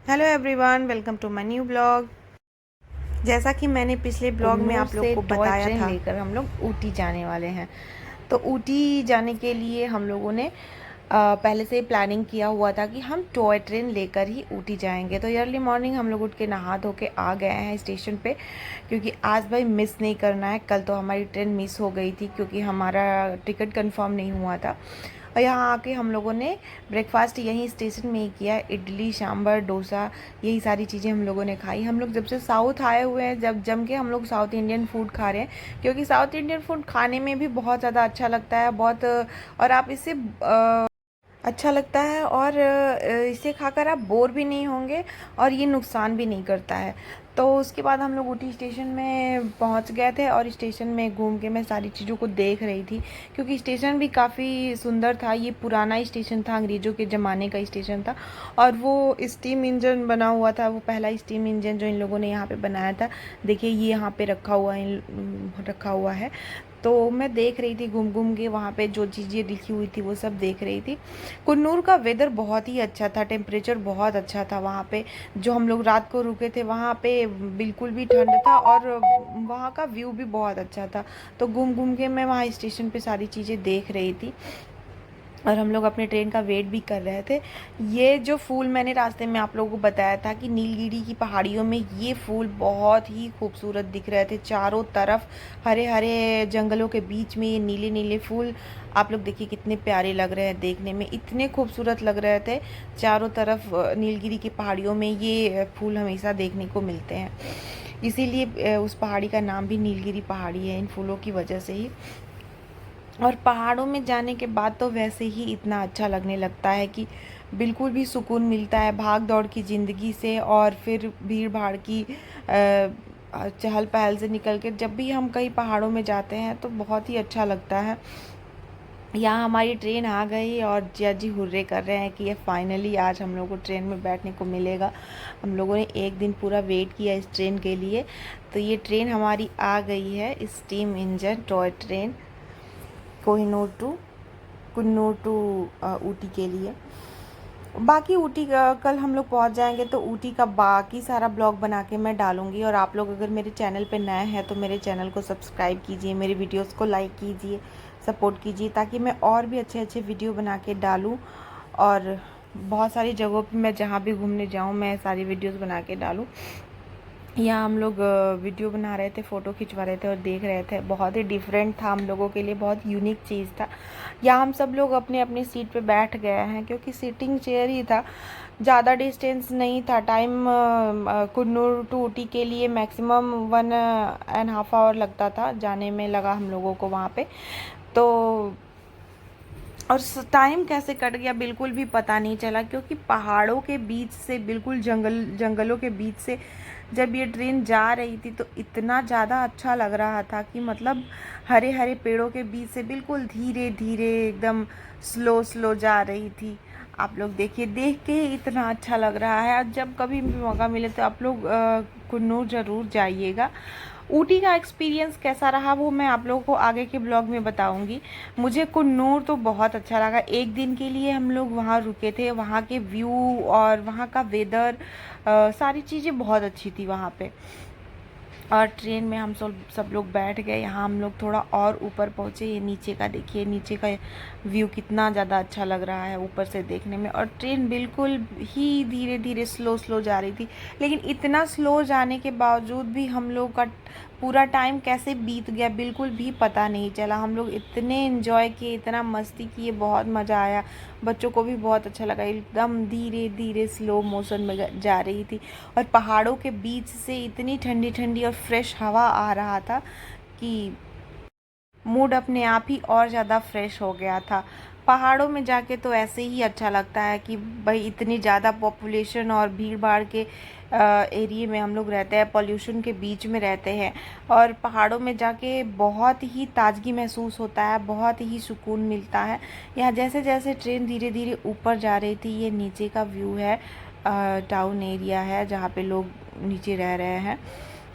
Hello everyone, welcome to my new blog. जैसा कि मैंने पिछले ब्लॉग में कुन्नूर आप लोग से को टॉय बताया ट्रेन था। लेकर हम लोग ऊटी जाने वाले हैं। तो ऊटी जाने के लिए हम लोगों ने पहले से प्लानिंग किया हुआ था कि हम टॉय ट्रेन लेकर ही ऊटी जाएंगे। तो अर्ली मॉर्निंग हम लोग उठ के नहा धो के आ गए हैं स्टेशन पे, क्योंकि आज भाई मिस नहीं करना है। कल तो हमारी ट्रेन मिस हो गई थी क्योंकि हमारा टिकट कंफर्म नहीं हुआ था। और यहाँ आके हम लोगों ने ब्रेकफास्ट यहीं स्टेशन में ही किया। इडली सांभर डोसा यही सारी चीज़ें हम लोगों ने खाई। हम लोग जब से साउथ आए हुए हैं, जब जम के हम लोग साउथ इंडियन फूड खा रहे हैं, क्योंकि साउथ इंडियन फूड खाने में भी बहुत ज़्यादा अच्छा लगता है। बहुत और आप इससे अच्छा लगता है, और इसे खाकर आप बोर भी नहीं होंगे और ये नुकसान भी नहीं करता है। तो उसके बाद हम लोग ऊटी स्टेशन में पहुंच गए थे, और स्टेशन में घूम के मैं सारी चीज़ों को देख रही थी, क्योंकि स्टेशन भी काफ़ी सुंदर था। ये पुराना स्टेशन था, अंग्रेज़ों के ज़माने का स्टेशन था, और वो स्टीम इंजन बना हुआ था। वो पहला स्टीम इंजन जो इन लोगों ने यहाँ पे बनाया था। देखिए ये यहाँ पे रखा हुआ है। तो मैं देख रही थी घूम घूम के, वहाँ पे जो चीज़ें लिखी हुई थी वो सब देख रही थी। कुन्नूर का वेदर बहुत ही अच्छा था, टेम्परेचर बहुत अच्छा था वहाँ पे। जो हम लोग रात को रुके थे वहाँ पे बिल्कुल भी ठंड था, और वहाँ का व्यू भी बहुत अच्छा था। तो घूम घूम के मैं वहाँ स्टेशन पे सारी चीज़ें देख रही थी, और हम लोग अपने ट्रेन का वेट भी कर रहे थे। ये जो फूल मैंने रास्ते में आप लोगों को बताया था कि नीलगिरी की पहाड़ियों में ये फूल बहुत ही खूबसूरत दिख रहे थे। चारों तरफ हरे हरे जंगलों के बीच में ये नीले नीले फूल, आप लोग देखिए कितने प्यारे लग रहे हैं देखने में, इतने खूबसूरत लग रहे थे। चारों तरफ नीलगिरी की पहाड़ियों में ये फूल हमेशा देखने को मिलते हैं, इसीलिए उस पहाड़ी का नाम भी नीलगिरी पहाड़ी है, इन फूलों की वजह से ही। और पहाड़ों में जाने के बाद तो वैसे ही इतना अच्छा लगने लगता है कि बिल्कुल भी सुकून मिलता है भाग दौड़ की ज़िंदगी से, और फिर भीड़ भाड़ की चहल पहल से निकल के जब भी हम कहीं पहाड़ों में जाते हैं तो बहुत ही अच्छा लगता है। यहाँ हमारी ट्रेन आ गई, और जिया जी हुर्रे कर रहे हैं कि ये फाइनली आज हम लोग को ट्रेन में बैठने को मिलेगा। हम लोगों ने एक दिन पूरा वेट किया इस ट्रेन के लिए। तो ये ट्रेन हमारी आ गई है, steam engine toy train, Kohinoor to Coonoor to Ooty के लिए। बाकी ऊटी कल हम लोग पहुंच जाएंगे, तो ऊटी का बाकी सारा ब्लॉग बना के मैं डालूंगी। और आप लोग अगर मेरे चैनल पे नए हैं तो मेरे चैनल को सब्सक्राइब कीजिए, मेरी वीडियोस को लाइक कीजिए, सपोर्ट कीजिए, ताकि मैं और भी अच्छे अच्छे वीडियो बना के डालूँ। और बहुत सारी जगहों पे मैं जहाँ भी घूमने जाऊँ मैं सारी वीडियोस बना के डालूँ। यहाँ हम लोग वीडियो बना रहे थे, फ़ोटो खिंचवा रहे थे और देख रहे थे। बहुत ही डिफरेंट था, हम लोगों के लिए बहुत यूनिक चीज़ था। यहाँ हम सब लोग अपने अपनी सीट पे बैठ गए हैं, क्योंकि सीटिंग चेयर ही था, ज़्यादा डिस्टेंस नहीं था। टाइम कुन्नूर टू ऊटी के लिए मैक्सिमम 1.5 आवर लगता था, जाने में लगा हम लोगों को वहाँ पे। तो और टाइम कैसे कट गया बिल्कुल भी पता नहीं चला, क्योंकि पहाड़ों के बीच से, बिल्कुल जंगलों के बीच से जब ये ट्रेन जा रही थी तो इतना ज़्यादा अच्छा लग रहा था कि मतलब हरे हरे पेड़ों के बीच से बिल्कुल धीरे धीरे एकदम स्लो स्लो जा रही थी। आप लोग देखिए, देख के ही इतना अच्छा लग रहा है। और जब कभी भी मौका मिले तो आप लोग कुन्नूर ज़रूर जाइएगा। ऊटी का एक्सपीरियंस कैसा रहा वो मैं आप लोगों को आगे के ब्लॉग में बताऊंगी। मुझे कुन्नूर तो बहुत अच्छा लगा। एक दिन के लिए हम लोग वहाँ रुके थे, वहाँ के व्यू और वहाँ का वेदर, सारी चीज़ें बहुत अच्छी थी वहाँ पे। और ट्रेन में हम सब लोग बैठ गए। यहाँ हम लोग थोड़ा और ऊपर पहुँचे। ये नीचे का देखिए, नीचे का व्यू कितना ज़्यादा अच्छा लग रहा है ऊपर से देखने में। और ट्रेन बिल्कुल ही धीरे धीरे स्लो स्लो जा रही थी, लेकिन इतना स्लो जाने के बावजूद भी हम लोग का पूरा टाइम कैसे बीत गया बिल्कुल भी पता नहीं चला। हम लोग इतने एंजॉय किए, इतना मस्ती किए, बहुत मज़ा आया। बच्चों को भी बहुत अच्छा लगा। एकदम धीरे धीरे स्लो मोशन में जा रही थी, और पहाड़ों के बीच से इतनी ठंडी ठंडी और फ्रेश हवा आ रहा था कि मूड अपने आप ही और ज़्यादा फ्रेश हो गया था। पहाड़ों में जाके तो ऐसे ही अच्छा लगता है कि भाई इतनी ज़्यादा पॉपुलेशन और भीड़ भाड़ के एरिए में हम लोग रहते हैं, पॉल्यूशन के बीच में रहते हैं, और पहाड़ों में जाके बहुत ही ताजगी महसूस होता है, बहुत ही सुकून मिलता है। यहाँ जैसे जैसे ट्रेन धीरे धीरे ऊपर जा रही थी, ये नीचे का व्यू है, टाउन एरिया है जहाँ पे लोग नीचे रह रहे हैं।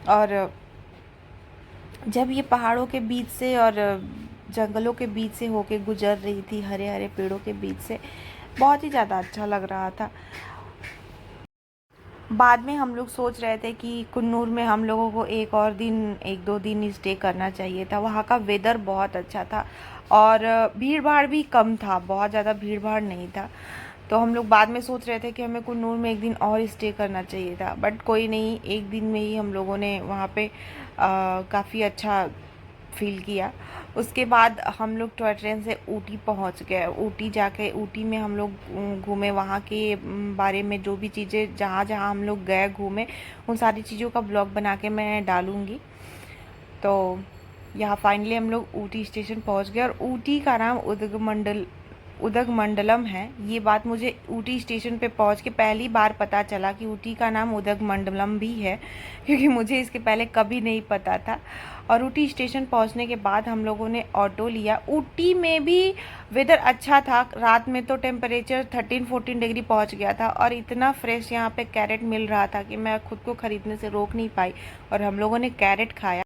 और जब ये पहाड़ों के बीच से और जंगलों के बीच से होके गुजर रही थी, हरे हरे पेड़ों के बीच से, बहुत ही ज़्यादा अच्छा लग रहा था। बाद में हम लोग सोच रहे थे कि कुन्नूर में हम लोगों को एक दो दिन स्टे करना चाहिए था। वहाँ का वेदर बहुत अच्छा था और भीड़ भाड़ भी कम था, बहुत ज़्यादा भीड़ भाड़ नहीं था। तो हम लोग बाद में सोच रहे थे कि हमें कुन्नूर में एक दिन और स्टे करना चाहिए था, बट कोई नहीं, एक दिन में ही हम लोगों ने वहाँ पे काफ़ी अच्छा फील किया। उसके बाद हम लोग टॉय ट्रेन से ऊटी पहुंच गए। ऊटी जाके ऊटी में हम लोग घूमे, वहाँ के बारे में जो भी चीज़ें जहाँ जहाँ हम लोग गए घूमे, उन सारी चीज़ों का ब्लॉग बना के मैं डालूँगी। तो यहाँ फाइनली हम लोग ऊटी स्टेशन पहुँच गए और ऊटी का नाम उदगमंडलम है। ये बात मुझे ऊटी स्टेशन पे पहुंच के पहली बार पता चला कि ऊटी का नाम उदगमंडलम भी है, क्योंकि मुझे इसके पहले कभी नहीं पता था। और ऊटी स्टेशन पहुंचने के बाद हम लोगों ने ऑटो लिया। ऊटी में भी वेदर अच्छा था, रात में तो टेम्परेचर 13-14 डिग्री पहुंच गया था और इतना फ्रेश यहाँ पे कैरेट मिल रहा था कि मैं खुद को ख़रीदने से रोक नहीं पाई और हम लोगों ने कैरेट खाया।